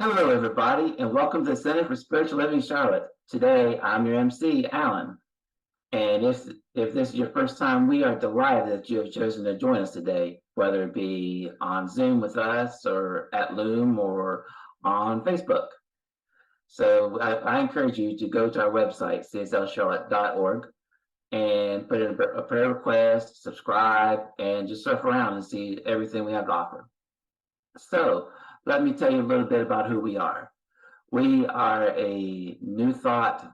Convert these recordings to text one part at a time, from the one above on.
Hello, everybody, and welcome to the Center for Spiritual Living Charlotte. Today, I'm your MC, Alan. And if this is your first time, we are delighted that you have chosen to join us today, whether it be on Zoom with us or at Loom or on Facebook. So I encourage you to go to our website, cslcharlotte.org, and put in a prayer request, subscribe, and just surf around and see everything we have to offer. So let me tell you a little bit about who we are. We are a new thought,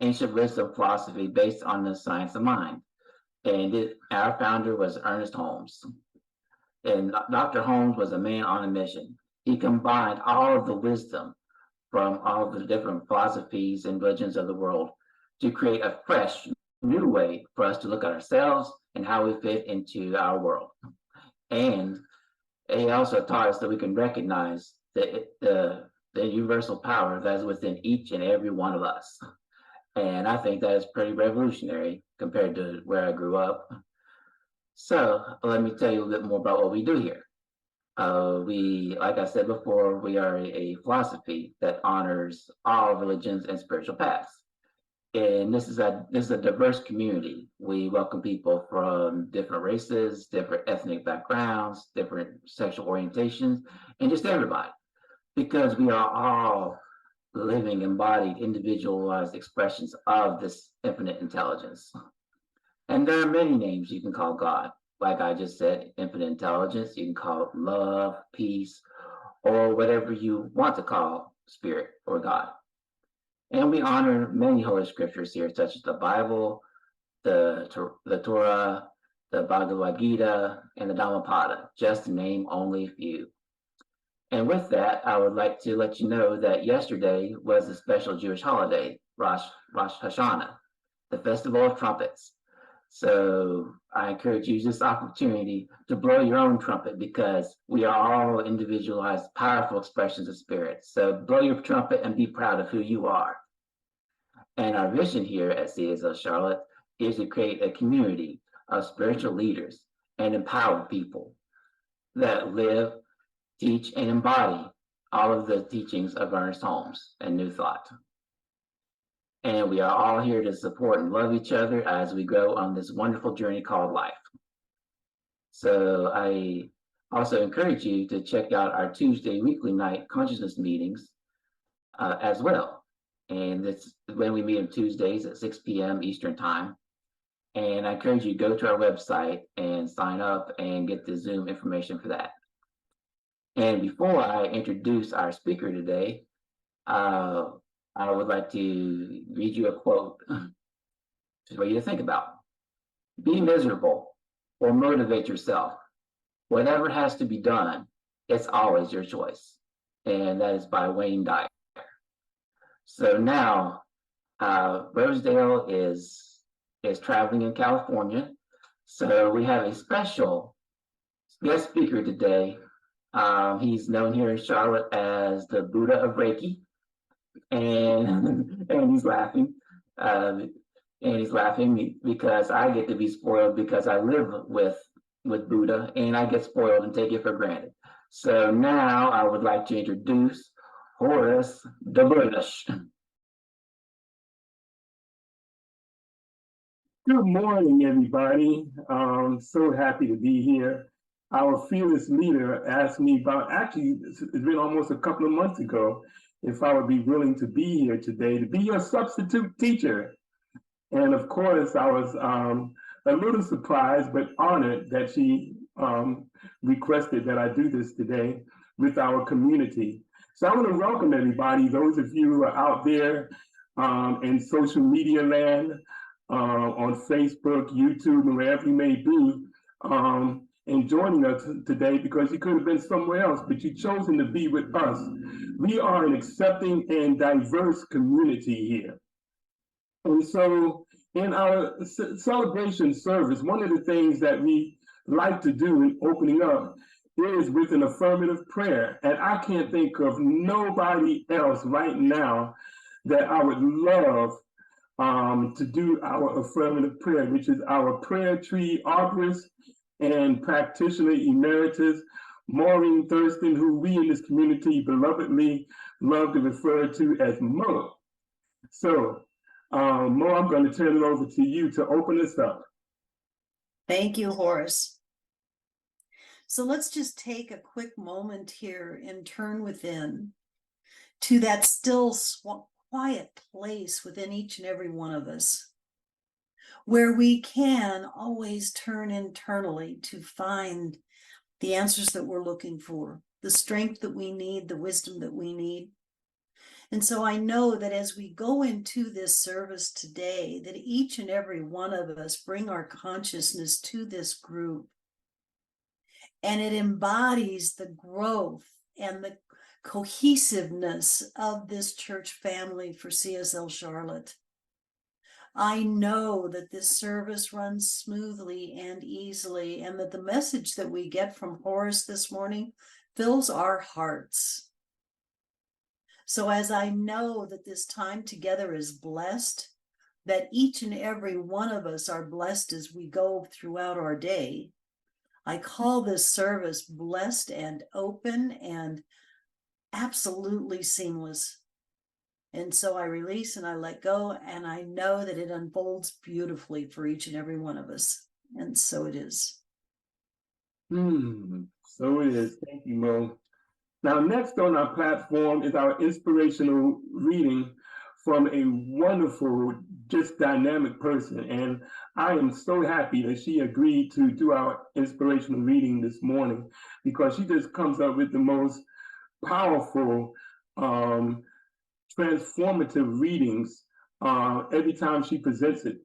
ancient wisdom philosophy based on the science of mind. And our founder was Ernest Holmes. And Dr. Holmes was a man on a mission. He combined all of the wisdom from all of the different philosophies and religions of the world to create a fresh, new way for us to look at ourselves and how we fit into our world. And he also taught us that we can recognize the universal power that is within each and every one of us. And I think that is pretty revolutionary compared to where I grew up. So let me tell you a little bit more about what we do here. Like I said before, we are a philosophy that honors all religions and spiritual paths. And this is a diverse community. We welcome people from different races, different ethnic backgrounds, different sexual orientations, and just everybody, because we are all living, embodied, individualized expressions of this infinite intelligence. And there are many names you can call God. Like I just said, infinite intelligence, you can call it love, peace, or whatever you want to call spirit or God. And we honor many holy scriptures here, such as the Bible, the Torah, the Bhagavad Gita, and the Dhammapada, just to name only a few. And with that, I would like to let you know that yesterday was a special Jewish holiday, Rosh Hashanah, the Festival of Trumpets. So I encourage you to use this opportunity to blow your own trumpet, because we are all individualized, powerful expressions of spirit. So blow your trumpet and be proud of who you are. And our vision here at CSL Charlotte is to create a community of spiritual leaders and empowered people that live, teach, and embody all of the teachings of Ernest Holmes and New Thought. And we are all here to support and love each other as we go on this wonderful journey called life. So I also encourage you to check out our Tuesday weekly night consciousness meetings as well. And it's when we meet on Tuesdays at 6 p.m. Eastern Time. And I encourage you to go to our website and sign up and get the Zoom information for that. And before I introduce our speaker today, I would like to read you a quote for you to think about. Be miserable or motivate yourself. Whatever has to be done, it's always your choice. And that is by Wayne Dyer. So now, Rosedale is traveling in California. So we have a special guest speaker today. He's known here in Charlotte as the Buddha of Reiki. And he's laughing. And he's laughing because I get to be spoiled because I live with Buddha, and I get spoiled and take it for granted. So now I would like to introduce Horace the Buddhish. Good morning, everybody. So happy to be here. Our fearless leader asked me about, actually, it's been almost a couple of months ago, if I would be willing to be here today to be your substitute teacher. And of course, I was a little surprised, but honored that she requested that I do this today with our community. So I want to welcome everybody, those of you who are out there in social media land, on Facebook, YouTube, and wherever you may be, and joining us today, because you could have been somewhere else, but you've chosen to be with us. We are an accepting and diverse community here. And so in our celebration service, one of the things that we like to do in opening up is with an affirmative prayer. And I can't think of nobody else right now that I would love to do our affirmative prayer, which is our prayer tree arborist and practitioner emeritus, Maureen Thurston, who we in this community belovedly love to refer to as Mo. So, Mo, I'm going to turn it over to you to open us up. Thank you, Horace. So let's just take a quick moment here and turn within to that still quiet place within each and every one of us, where we can always turn internally to find the answers that we're looking for, the strength that we need, the wisdom that we need. And so I know that as we go into this service today, that each and every one of us bring our consciousness to this group, and it embodies the growth and the cohesiveness of this church family for CSL Charlotte. I know that this service runs smoothly and easily, and that the message that we get from Horace this morning fills our hearts. So as I know that this time together is blessed, that each and every one of us are blessed as we go throughout our day, I call this service blessed and open and absolutely seamless. And so I release and I let go, and I know that it unfolds beautifully for each and every one of us. And so it is. So it is. Thank you, Mo. Now, next on our platform is our inspirational reading from a wonderful, just dynamic person. And I am so happy that she agreed to do our inspirational reading this morning, because she just comes up with the most powerful, transformative readings every time she presents it.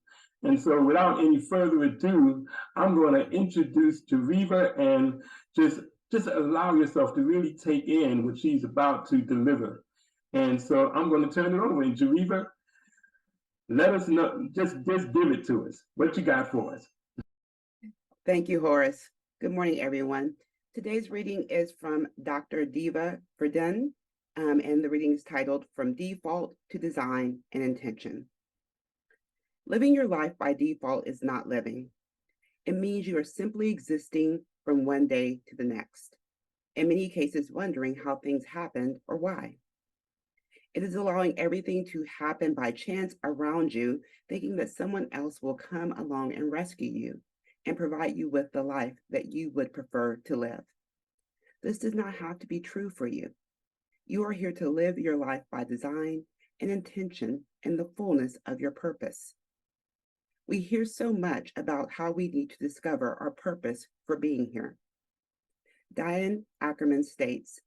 And so without any further ado, I'm going to introduce Jariva, and just allow yourself to really take in what she's about to deliver. And so I'm going to turn it over. And Jariva, let us know, just give it to us. What you got for us? Thank you, Horace. Good morning, everyone. Today's reading is from Dr. Diva Verdun, and the reading is titled From Default to Design and Intention. Living your life by default is not living. It means you are simply existing from one day to the next, in many cases wondering how things happened or why. It is allowing everything to happen by chance around you, thinking that someone else will come along and rescue you and provide you with the life that you would prefer to live. This does not have to be true for you. You are here to live your life by design and intention in the fullness of your purpose. We hear so much about how we need to discover our purpose for being here. Diane Ackerman states,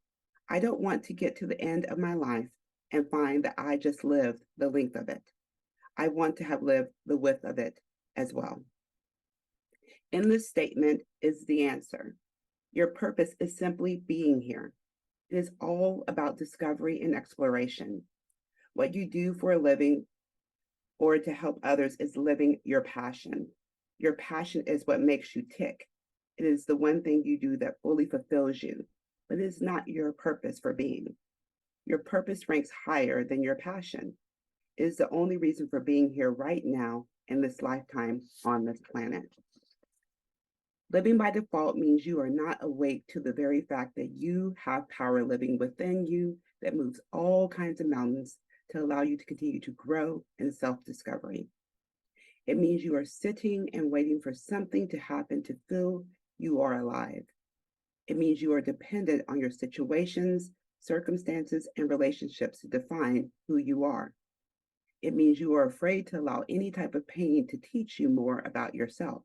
"I don't want to get to the end of my life and find that I just lived the length of it. I want to have lived the width of it as well." In this statement is the answer. Your purpose is simply being here. It is all about discovery and exploration. What you do for a living or to help others is living your passion. Your passion is what makes you tick. It is the one thing you do that fully fulfills you, but it is not your purpose for being. Your purpose ranks higher than your passion. It is the only reason for being here right now in this lifetime on this planet. Living by default means you are not awake to the very fact that you have power living within you that moves all kinds of mountains to allow you to continue to grow in self-discovery. It means you are sitting and waiting for something to happen to feel you are alive. It means you are dependent on your situations, circumstances, and relationships to define who you are. It means you are afraid to allow any type of pain to teach you more about yourself.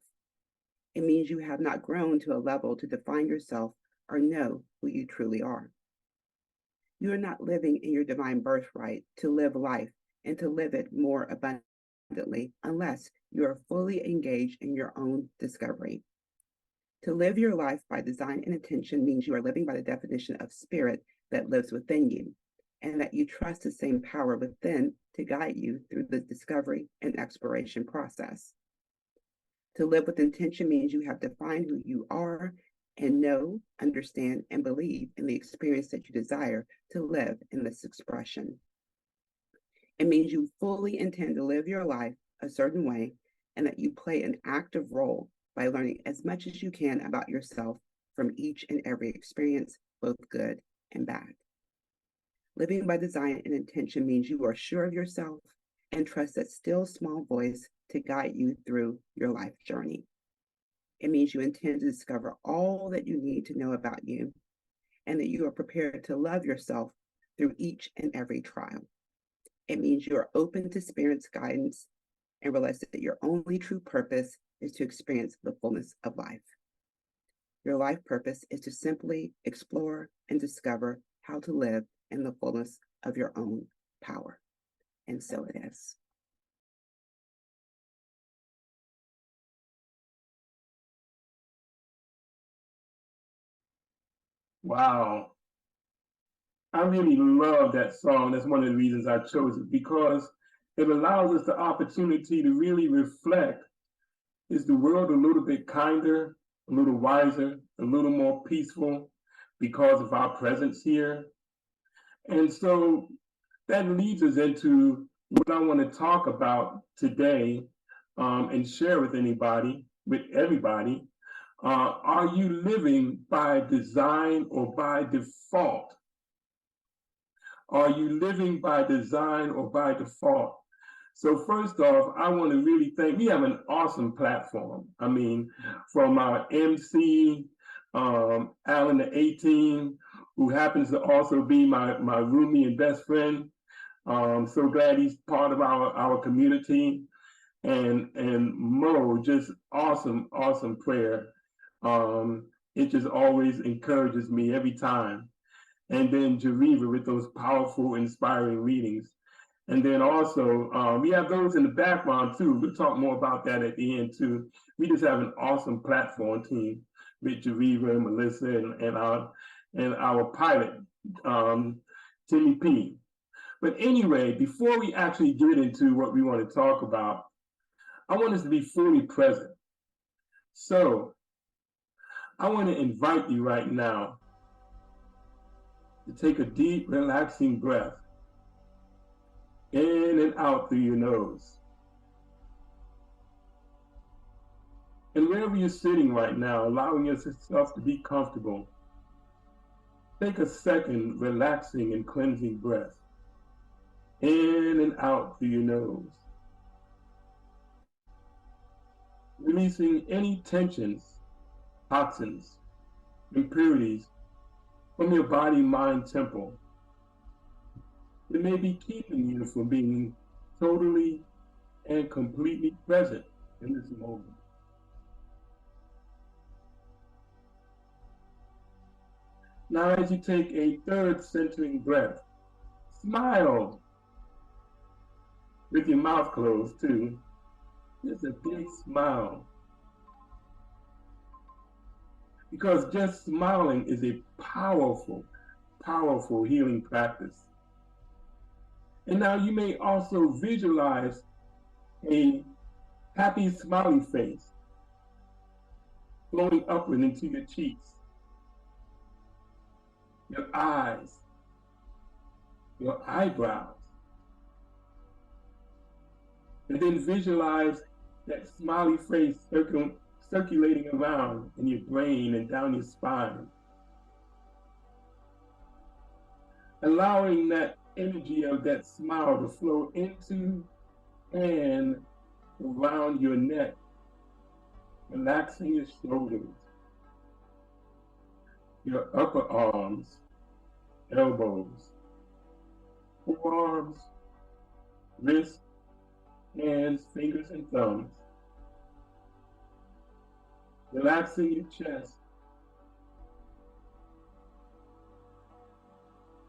It means you have not grown to a level to define yourself or know who you truly are. You are not living in your divine birthright to live life and to live it more abundantly unless you are fully engaged in your own discovery. To live your life by design and intention means you are living by the definition of spirit that lives within you, and that you trust the same power within to guide you through the discovery and exploration process. To live with intention means you have defined who you are and know, understand, and believe in the experience that you desire to live in this expression. It means you fully intend to live your life a certain way and that you play an active role by learning as much as you can about yourself from each and every experience, both good and bad. Living by design and intention means you are sure of yourself and trust that still small voice to guide you through your life journey. It means you intend to discover all that you need to know about you and that you are prepared to love yourself through each and every trial. It means you are open to Spirit's guidance and realize that your only true purpose is to experience the fullness of life. Your life purpose is to simply explore and discover how to live in the fullness of your own power. And so it is. Wow. I really love that song. That's one of the reasons I chose it, because it allows us the opportunity to really reflect. Is the world a little bit kinder, a little wiser, a little more peaceful because of our presence here? And so that leads us into what I want to talk about today, and share with everybody. Are you living by design or by default? Are you living by design or by default? So first off, I want to really we have an awesome platform. I mean, from our MC, Alan the 18, who happens to also be my roomie and best friend. So glad he's part of our community. And Mo, just awesome prayer. It just always encourages me every time. And then Geneva with those powerful, inspiring readings. And then also, we have those in the background too. We'll talk more about that at the end too. We just have an awesome platform team with Geneva and Melissa and our pilot, Timmy P. But anyway, before we actually get into what we want to talk about, I want us to be fully present. So I want to invite you right now to take a deep, relaxing breath in and out through your nose. And wherever you're sitting right now, allowing yourself to be comfortable, take a second relaxing and cleansing breath in and out through your nose. Releasing any tensions, toxins, impurities from your body, mind, temple. It may be keeping you from being totally and completely present in this moment. Now, as you take a third centering breath, smile with your mouth closed too. Just a big smile. Because just smiling is a powerful, powerful healing practice. And now you may also visualize a happy, smiley face flowing upward into your cheeks, your eyes, your eyebrows. And then visualize that smiley face circulating around in your brain and down your spine. Allowing that energy of that smile to flow into and around your neck, relaxing your shoulders, your upper arms, elbows, forearms, wrists, hands, fingers, and thumbs. Relaxing your chest,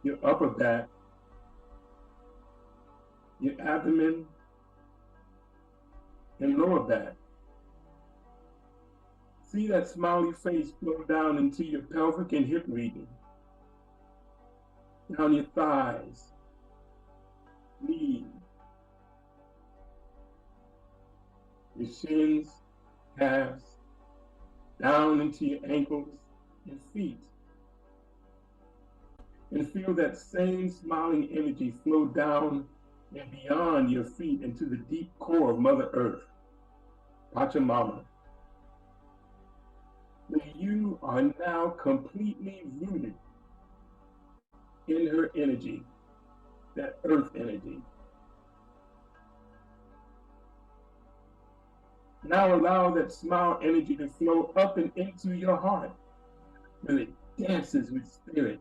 your upper back, your abdomen, and lower back. See that smiley face flow down into your pelvic and hip region, down your thighs, knees, your shins, calves, down into your ankles and feet. And feel that same smiling energy flow down and beyond your feet into the deep core of Mother Earth, Pachamama. The you are now completely rooted in her energy, that earth energy. Now allow that smile energy to flow up and into your heart, where it dances with spirit,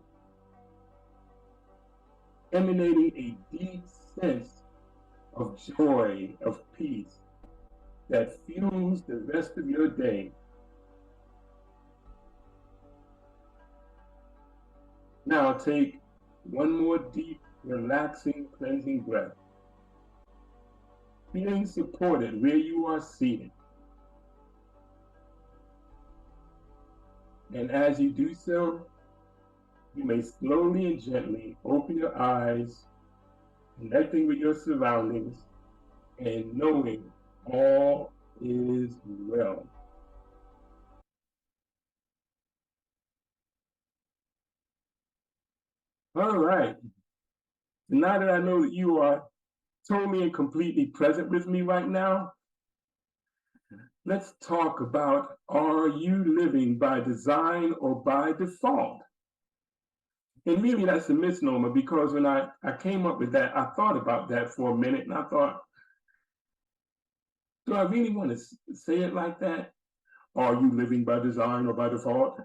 emanating a deep sense of joy, of peace that fuels the rest of your day. Now take one more deep, relaxing, cleansing breath, feeling supported where you are seated. And as you do so, you may slowly and gently open your eyes, connecting with your surroundings and knowing all is well. All right. Now that I know that you are totally and completely present with me right now, let's talk about, are you living by design or by default? And really that's a misnomer, because when I came up with that, I thought about that for a minute and I thought, do I really want to say it like that? Are you living by design or by default?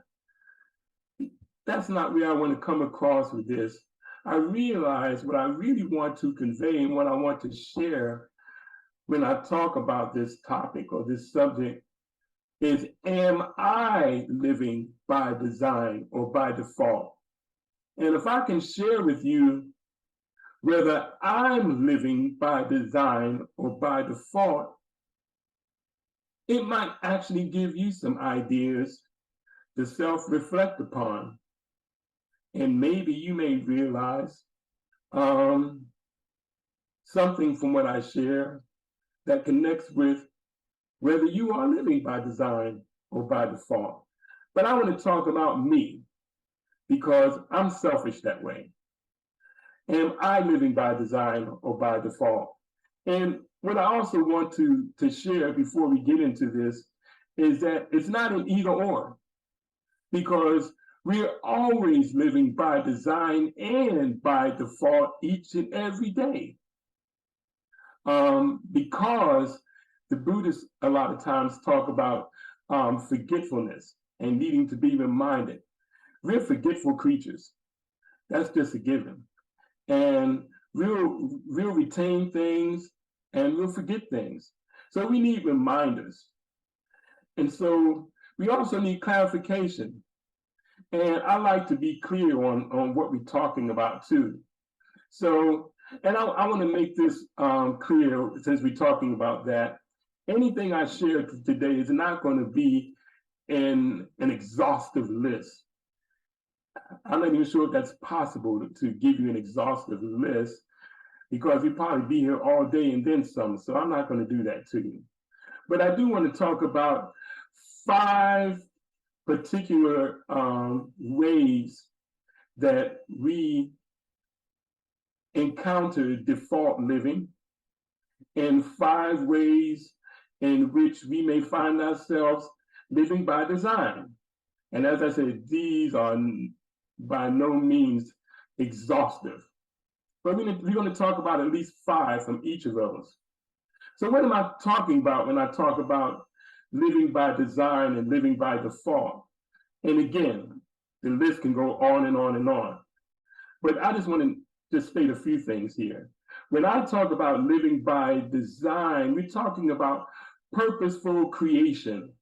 That's not where I want to come across with this. I realize what I really want to convey and what I want to share when I talk about this topic or this subject is, am I living by design or by default? And if I can share with you whether I'm living by design or by default, it might actually give you some ideas to self-reflect upon. And maybe you may realize something from what I share that connects with whether you are living by design or by default. But I want to talk about me, because I'm selfish that way. Am I living by design or by default? And what I also want to share before we get into this is that it's not an either or, because we're always living by design and by default each and every day. Because the Buddhists a lot of times talk about forgetfulness and needing to be reminded. We're forgetful creatures. That's just a given. And we'll retain things and we'll forget things. So we need reminders. And so we also need clarification. And I like to be clear on what we're talking about too. So, and I want to make this clear, since we're talking about that. Anything I share today is not going to be in an exhaustive list. I'm not even sure if that's possible to give you an exhaustive list, because we'd probably be here all day and then some. So I'm not going to do that to you. But I do want to talk about 5 particular ways that we encounter default living, and 5 ways in which we may find ourselves living by design. And as I said, these are by no means exhaustive, but we're going to talk about at least 5 from each of those. So what am I talking about when I talk about living by design and living by default? And again, the list can go on and on and on. But I just want to just state a few things here. When I talk about living by design, we're talking about purposeful creation,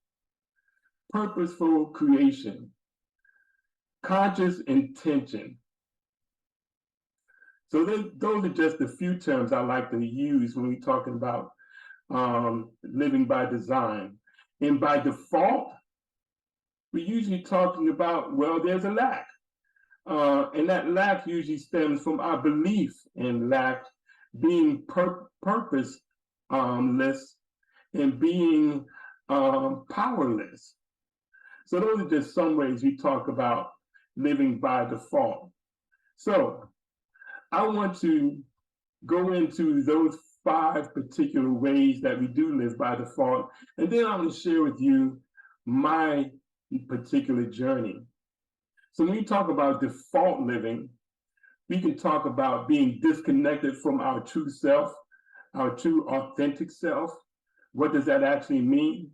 conscious intention. So those are just a few terms I like to use when we're talking about living by design. And by default, we're usually talking about, well, there's a lack. And that lack usually stems from our belief in lack, being purposeless and being powerless. So those are just some ways we talk about living by default. So I want to go into those 5 particular ways that we do live by default. And then I'm going to share with you my particular journey. So when we talk about default living, we can talk about being disconnected from our true self, our true authentic self. What does that actually mean?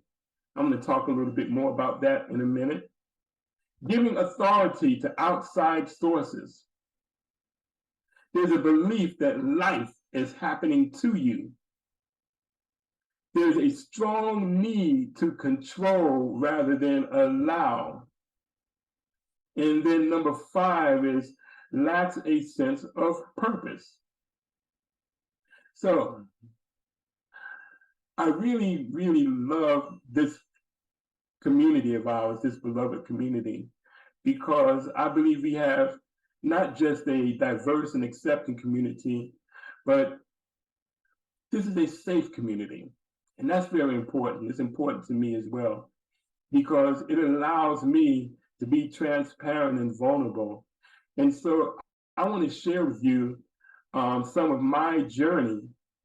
I'm going to talk a little bit more about that in a minute. Giving authority to outside sources. There's a belief that life is happening to you. There's a strong need to control rather than allow. And then number 5 is lacks a sense of purpose. So I really, really love this community of ours, this beloved community, because I believe we have not just a diverse and accepting community, but this is a safe community. And that's very important. It's important to me as well, because it allows me to be transparent and vulnerable. And so I want to share with you some of my journey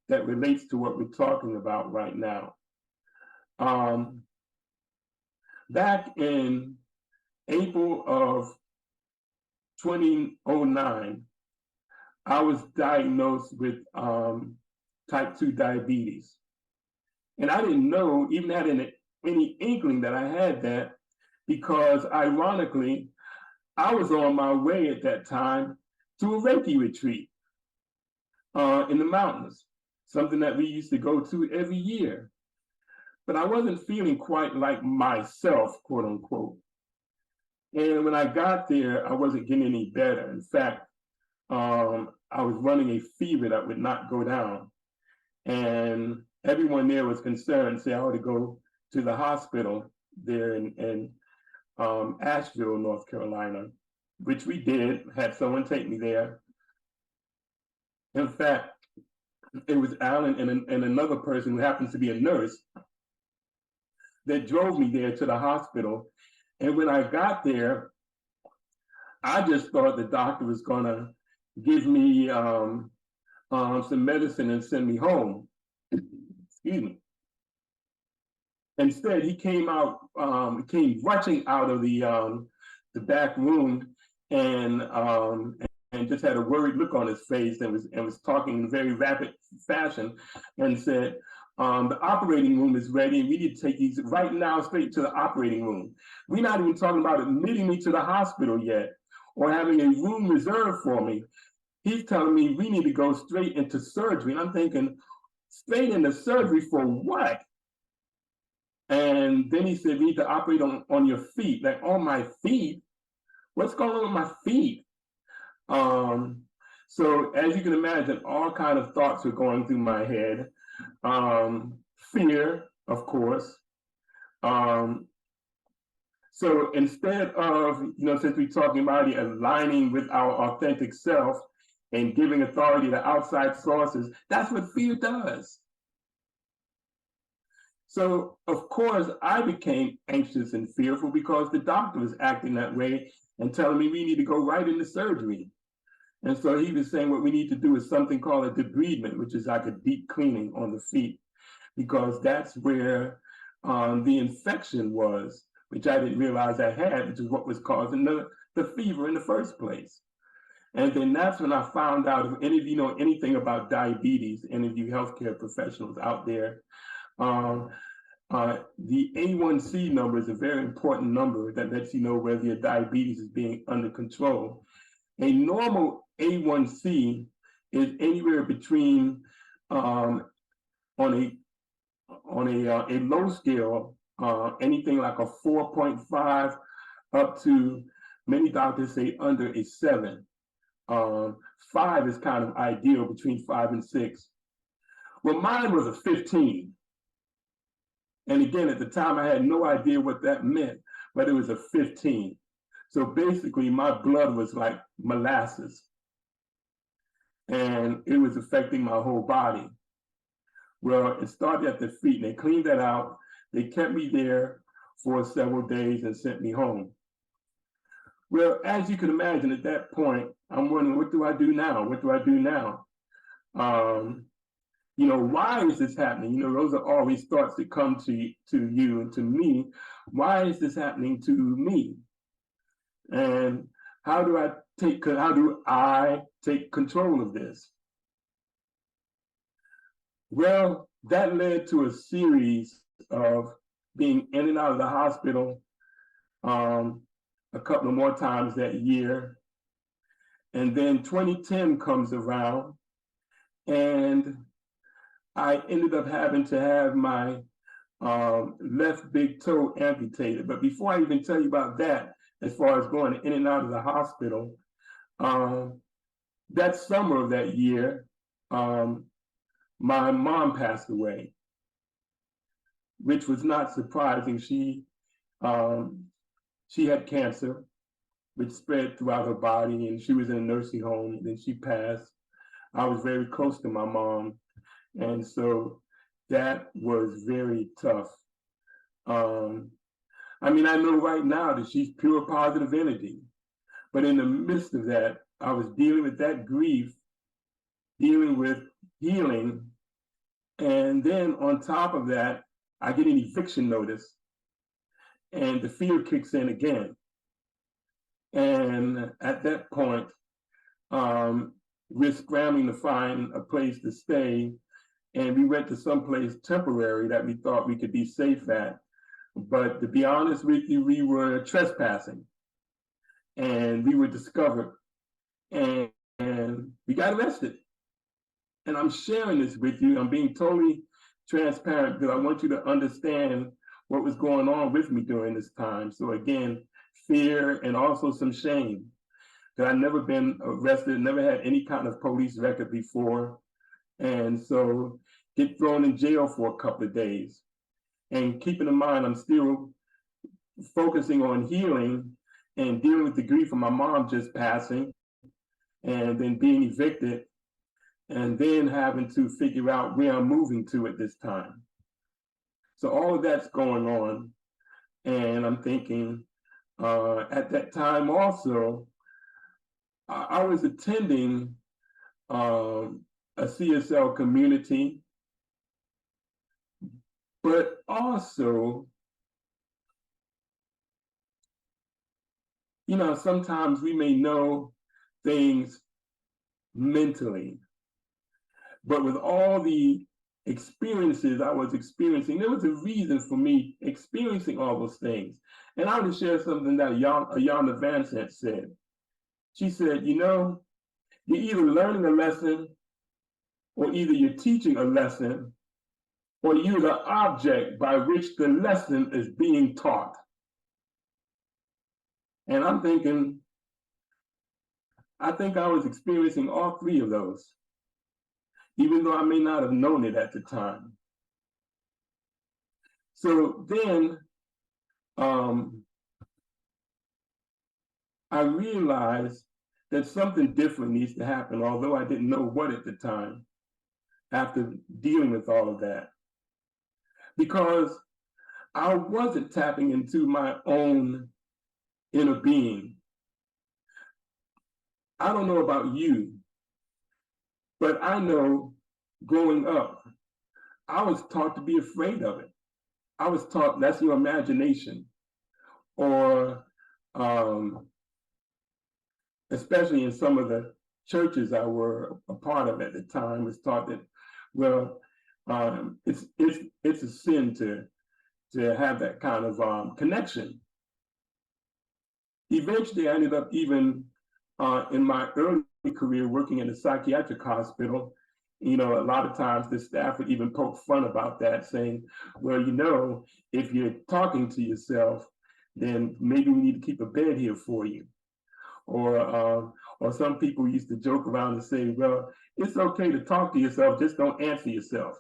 that relates to what we're talking about right now. Back in April of 2009, I was diagnosed with type 2 diabetes. And I didn't know, even had any inkling that I had that, because ironically, I was on my way at that time to a Reiki retreat in the mountains, something that we used to go to every year. But I wasn't feeling quite like myself, quote unquote. And when I got there, I wasn't getting any better. In fact, I was running a fever that would not go down. And everyone there was concerned, say I ought to go to the hospital there in Asheville, North Carolina, which we did, had someone take me there. In fact, it was Alan and another person who happens to be a nurse that drove me there to the hospital. And when I got there, I just thought the doctor was gonna give me some medicine and send me home. Excuse me. Instead, he came rushing out of the back room and just had a worried look on his face and was talking in very rapid fashion and said, the operating room is ready and we need to take these right now straight to the operating room. We're not even talking about admitting me to the hospital yet or having a room reserved for me. He's telling me we need to go straight into surgery. And I'm thinking, straight into surgery for what? And then he said, we need to operate on your feet. Like, on my feet? What's going on with my feet? So as you can imagine, all kinds of thoughts were going through my head. Fear, of course. So instead of, since we're talking about aligning with our authentic self and giving authority to outside sources, that's what fear does. So, of course, I became anxious and fearful because the doctor was acting that way and telling me we need to go right into surgery. And so he was saying what we need to do is something called a debridement, which is like a deep cleaning on the feet, because that's where the infection was, which I didn't realize I had, which is what was causing the fever in the first place. And then that's when I found out, if any of you know anything about diabetes, any of you healthcare professionals out there, the A1C number is a very important number that lets you know whether your diabetes is being under control. A normal A1C is anywhere between on a low scale, anything like a 4.5 up to, many doctors say, under a 7. 5 is kind of ideal, between 5 and 6. Well, mine was a 15. And again, at the time, I had no idea what that meant, but it was a 15. So basically, my blood was like molasses. And it was affecting my whole body. Well, it started at the feet, and they cleaned that out. They kept me there for several days and sent me home. Well, as you can imagine, at that point, I'm wondering, what do I do now? What do I do now? why is this happening? Those are always thoughts that come to you and to me. Why is this happening to me? And how do I take control of this? Well, that led to a series of being in and out of the hospital a couple of more times that year. And then 2010 comes around, and I ended up having to have my left big toe amputated. But before I even tell you about that, as far as going in and out of the hospital, that summer of that year, my mom passed away, which was not surprising. She had cancer, which spread throughout her body, and she was in a nursing home, and then she passed. I was very close to my mom, and so that was very tough. I know right now that she's pure positive energy, but in the midst of that, I was dealing with that grief, dealing with healing, and then on top of that, I get an eviction notice, and the fear kicks in again. And at that point, we're scrambling to find a place to stay, and we went to someplace temporary that we thought we could be safe at. But to be honest with you, we were trespassing, and we were discovered, and we got arrested. And I'm sharing this with you. I'm being totally transparent because I want you to understand what was going on with me during this time. So again, fear and also some shame that I'd never been arrested, never had any kind of police record before. And so get thrown in jail for a couple of days. And keeping in mind, I'm still focusing on healing and dealing with the grief of my mom just passing, and then being evicted, and then having to figure out where I'm moving to at this time. So all of that's going on. And I'm thinking, at that time also, I was attending a CSL community, but also, sometimes we may know things mentally, but with all the experiences I was experiencing, there was a reason for me experiencing all those things. And I want to share something that Ayana Vansant said. She said, you're either learning a lesson, or either you're teaching a lesson, or you're the object by which the lesson is being taught. And I'm thinking, I think I was experiencing all three of those, even though I may not have known it at the time. So then I realized that something different needs to happen, although I didn't know what at the time, after dealing with all of that. Because I wasn't tapping into my own inner being. I don't know about you, but I know growing up, I was taught to be afraid of it. I was taught that's your imagination, or especially in some of the churches I were a part of at the time, was taught that, well, it's a sin to have that kind of connection. Eventually, I ended up even in my early career working in a psychiatric hospital. A lot of times the staff would even poke fun about that, saying, well, if you're talking to yourself, then maybe we need to keep a bed here for you. Or some people used to joke around and say, well, it's okay to talk to yourself, just don't answer yourself.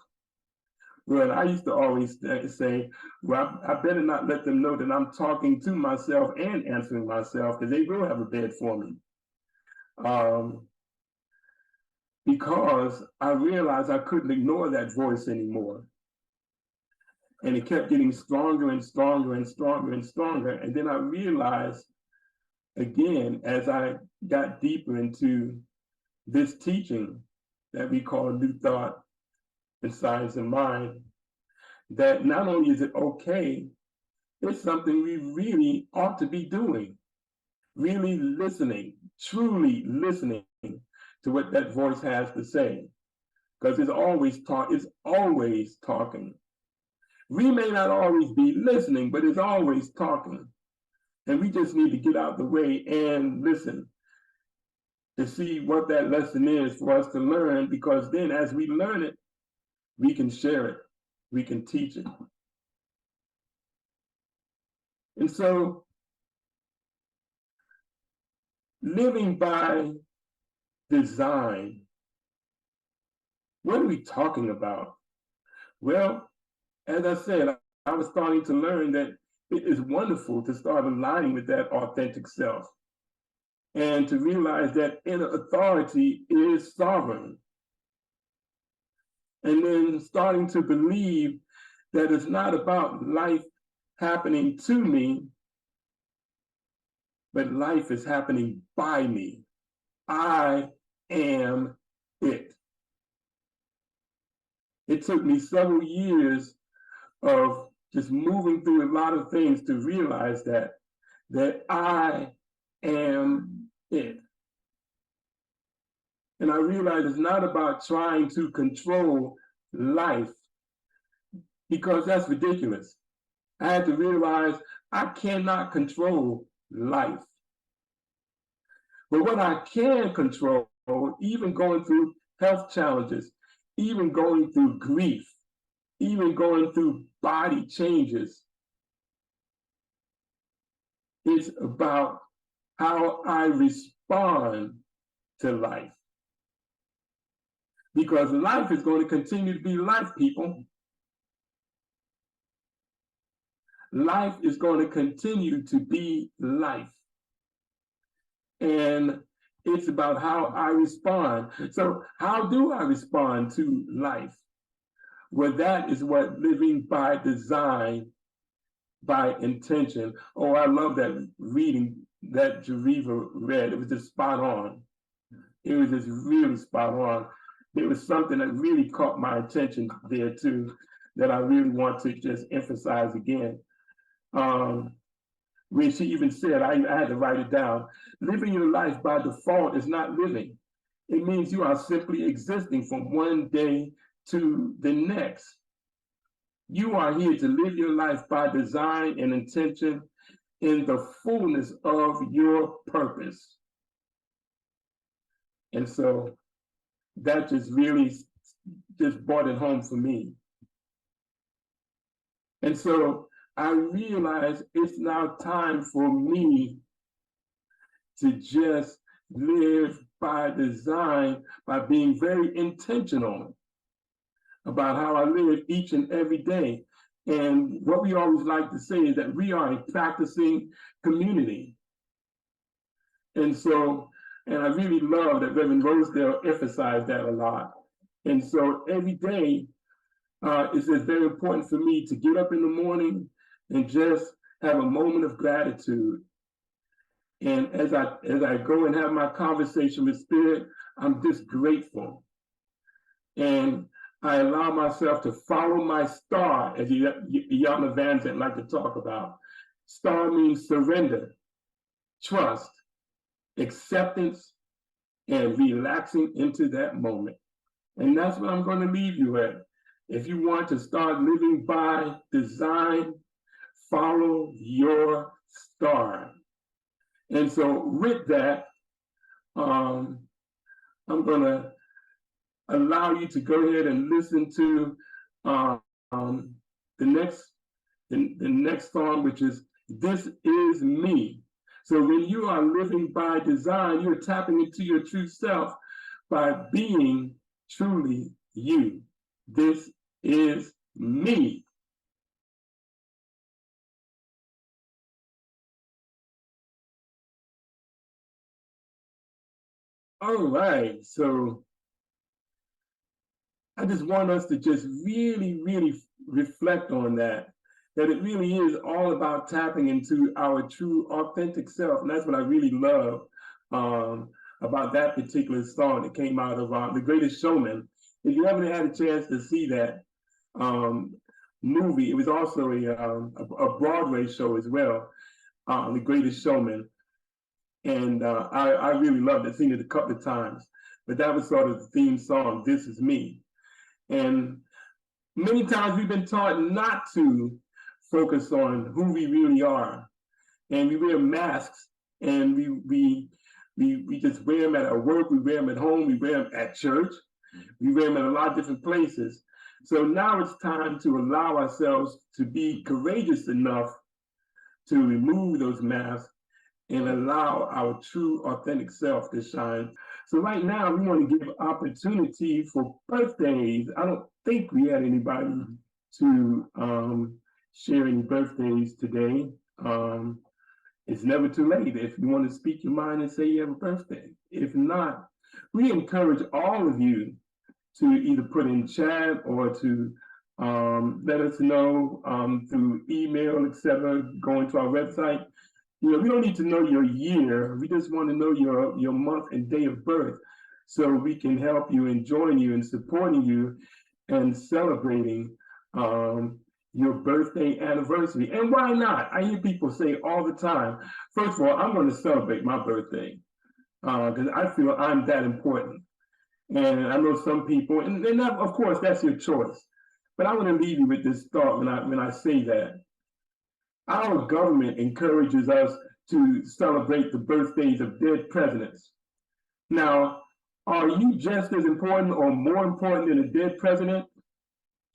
Well, I used to always say, well, I better not let them know that I'm talking to myself and answering myself, because they will have a bed for me. Because I realized I couldn't ignore that voice anymore. And it kept getting stronger and stronger and stronger and stronger. And then I realized, again, as I got deeper into this teaching that we call New Thought, in science and mind, that not only is it okay, it's something we really ought to be doing. Really listening, truly listening to what that voice has to say. Because it's always talking. We may not always be listening, but it's always talking. And we just need to get out the way and listen to see what that lesson is for us to learn, because then as we learn it, we can share it, we can teach it. And so, living by design, what are we talking about? Well, as I said, I was starting to learn that it is wonderful to start aligning with that authentic self and to realize that inner authority is sovereign. And then starting to believe that it's not about life happening to me, but life is happening by me. I am it. It took me several years of just moving through a lot of things to realize that I am it. And I realized it's not about trying to control life, because that's ridiculous. I had to realize I cannot control life. But what I can control, even going through health challenges, even going through grief, even going through body changes, it's about how I respond to life. Because life is going to continue to be life, people. Life is going to continue to be life. And it's about how I respond. So how do I respond to life? Well, that is what living by design, by intention. Oh, I love that reading that Geneva read. It was just spot on. It was just really spot on. There was something that really caught my attention there too, that I really want to just emphasize again. Where she even said, I had to write it down, living your life by default is not living. It means you are simply existing from one day to the next. You are here to live your life by design and intention in the fullness of your purpose. And so that just really just brought it home for me. And so I realized it's now time for me to just live by design, by being very intentional about how I live each and every day. And what we always like to say is that we are a practicing community. And so, and I really love that Reverend Rosedale emphasized that a lot. And so every day, it's just very important for me to get up in the morning and just have a moment of gratitude. And as I go and have my conversation with Spirit, I'm just grateful. And I allow myself to follow my star, as Yana Van Zandt like to talk about. Star means surrender, trust, acceptance, and relaxing into that moment. And that's what I'm going to leave you at. If you want to start living by design, follow your star. And so with that, I'm going to allow you to go ahead and listen to the next song, which is This Is Me. So when you are living by design, you're tapping into your true self by being truly you. This is me. All right, so I just want us to just really, really reflect on that it really is all about tapping into our true authentic self. And that's what I really love about that particular song that came out of The Greatest Showman. if you haven't had a chance to see that movie, it was also a Broadway show as well, The Greatest Showman. And I really loved it, seen it a couple of times. But that was sort of the theme song, This Is Me. And many times we've been taught not to focus on who we really are. And we wear masks, and we just wear them at our work, we wear them at home, we wear them at church, we wear them at a lot of different places. So now it's time to allow ourselves to be courageous enough to remove those masks and allow our true, authentic self to shine. So right now, we want to give opportunity for birthdays. I don't think we had anybody to share any birthdays today. It's never too late if you want to speak your mind and say you have a birthday. If not, we encourage all of you to either put in chat or to let us know through email, etc., going to our website. You know, we don't need to know your year. We just want to know your month and day of birth so we can help you and join you and supporting you and celebrating your birthday anniversary. And why not? I hear people say all the time, first of all, I'm going to celebrate my birthday because I feel I'm that important. And I know some people, and that, of course, that's your choice. But I want to leave you with this thought when I say that. Our government encourages us to celebrate the birthdays of dead presidents. Now, are you just as important or more important than a dead president?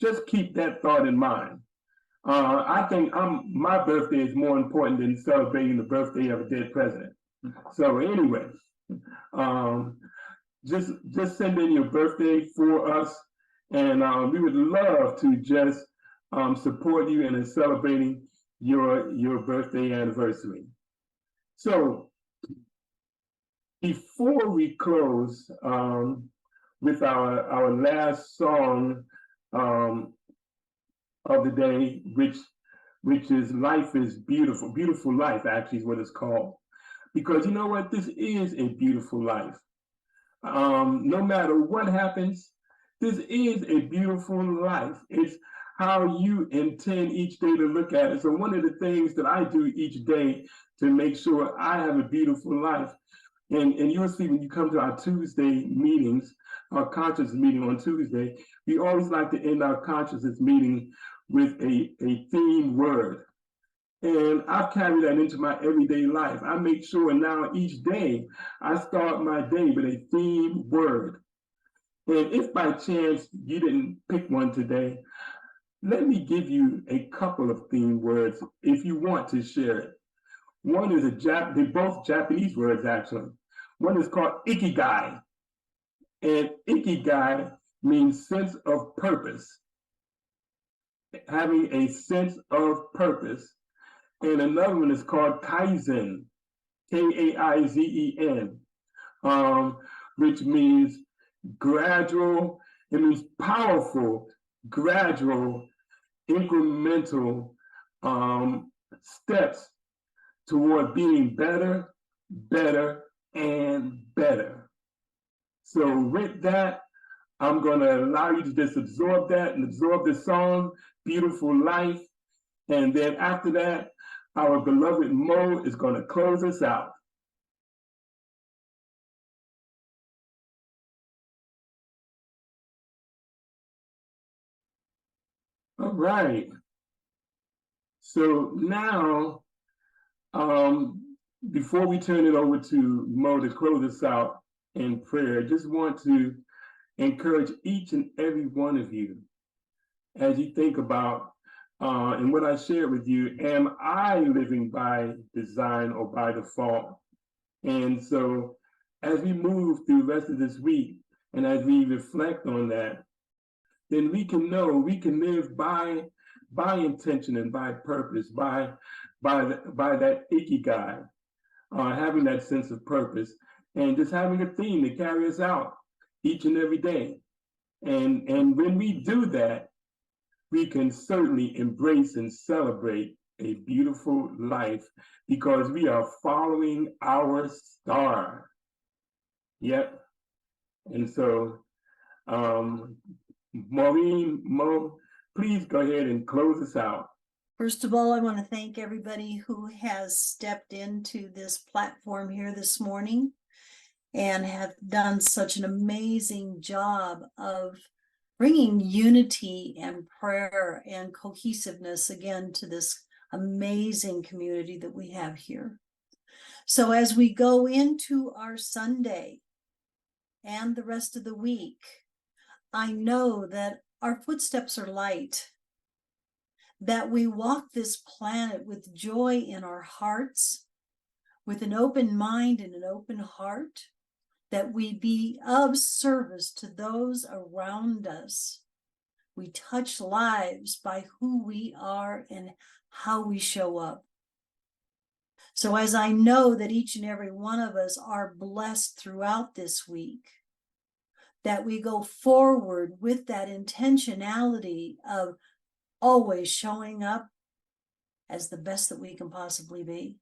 Just keep that thought in mind. I think my birthday is more important than celebrating the birthday of a dead president. So anyway, just send in your birthday for us, and we would love to just support you in celebrating your birthday anniversary. So before we close with our last song of the day, which is Life is Beautiful. Beautiful Life actually is what it's called. Because you know what? This is a beautiful life. No matter what happens, this is a beautiful life. It's how you intend each day to look at it. So one of the things that I do each day to make sure I have a beautiful life, and you'll see when you come to our Tuesday meetings, our consciousness meeting on Tuesday, we always like to end our consciousness meeting with a theme word. And I've carried that into my everyday life. I make sure now each day I start my day with a theme word. And if by chance you didn't pick one today, let me give you a couple of theme words if you want to share it. One is they're both Japanese words actually. One is called ikigai. And ikigai means sense of purpose, having a sense of purpose. And another one is called kaizen, Kaizen, which means gradual, it means powerful, gradual, incremental steps toward being better, better, and better. So with that, I'm going to allow you to just absorb that and absorb the song, Beautiful Life. And then after that, our beloved Mo is going to close us out. All right. So now, before we turn it over to Mo to close us out in prayer, I just want to encourage each and every one of you as you think about and what I shared with you, am I living by design or by default? And so as we move through the rest of this week and as we reflect on that, then we can know we can live by intention and by purpose, by that ikigai, having that sense of purpose and just having a theme to carry us out each and every day. And when we do that, we can certainly embrace and celebrate a beautiful life because we are following our star. Yep. And so Maureen, Mo, please go ahead and close us out. First of all, I want to thank everybody who has stepped into this platform here this morning and have done such an amazing job of bringing unity and prayer and cohesiveness again to this amazing community that we have here. So as we go into our Sunday and the rest of the week, I know that our footsteps are light, that we walk this planet with joy in our hearts, with an open mind and an open heart, that we be of service to those around us. We touch lives by who we are and how we show up. So as I know that each and every one of us are blessed throughout this week, that we go forward with that intentionality of always showing up as the best that we can possibly be.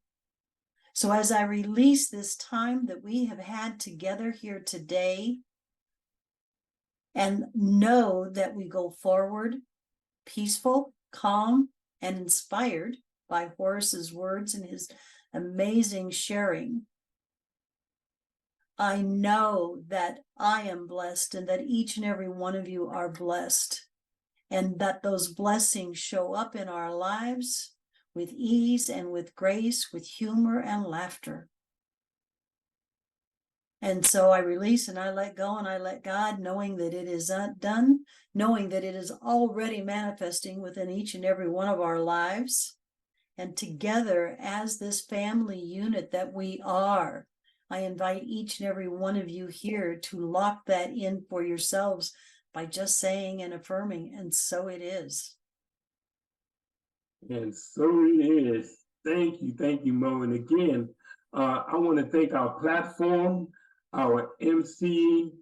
So as I release this time that we have had together here today, and know that we go forward peaceful, calm, and inspired by Horace's words and his amazing sharing, I know that I am blessed and that each and every one of you are blessed, and that those blessings show up in our lives with ease and with grace, with humor and laughter. And so I release and I let go and I let God, knowing that it is done, knowing that it is already manifesting within each and every one of our lives. And together, as this family unit that we are, I invite each and every one of you here to lock that in for yourselves by just saying and affirming, and so it is. And so it is. Thank you, Mo. And again, I want to thank our platform, our MC,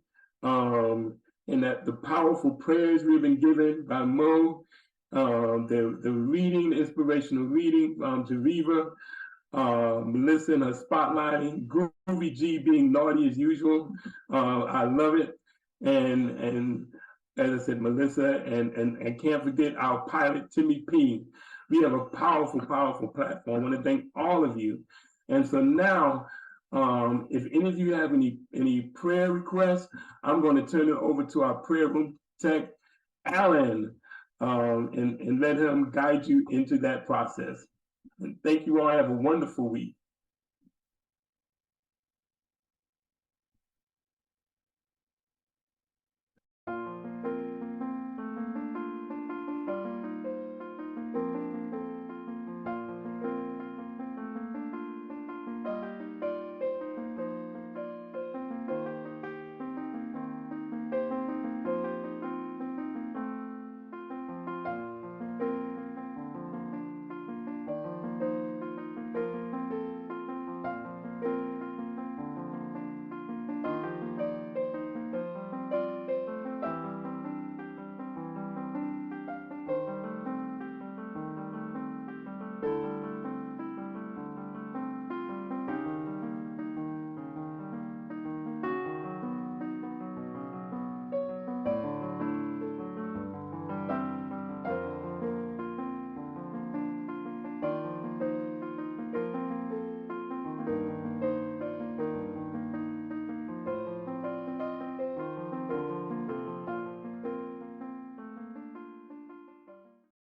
and that the powerful prayers we've been given by Mo, the reading, the inspirational reading, Geneva, Melissa and her spotlighting, Groovy G being naughty as usual. I love it. And as I said, Melissa, and can't forget our pilot, Timmy P. We have a powerful platform. I want to thank all of you. And so now, if any of you have any prayer requests, I'm going to turn it over to our prayer room tech, Alan, and let him guide you into that process. And thank you all. Have a wonderful week.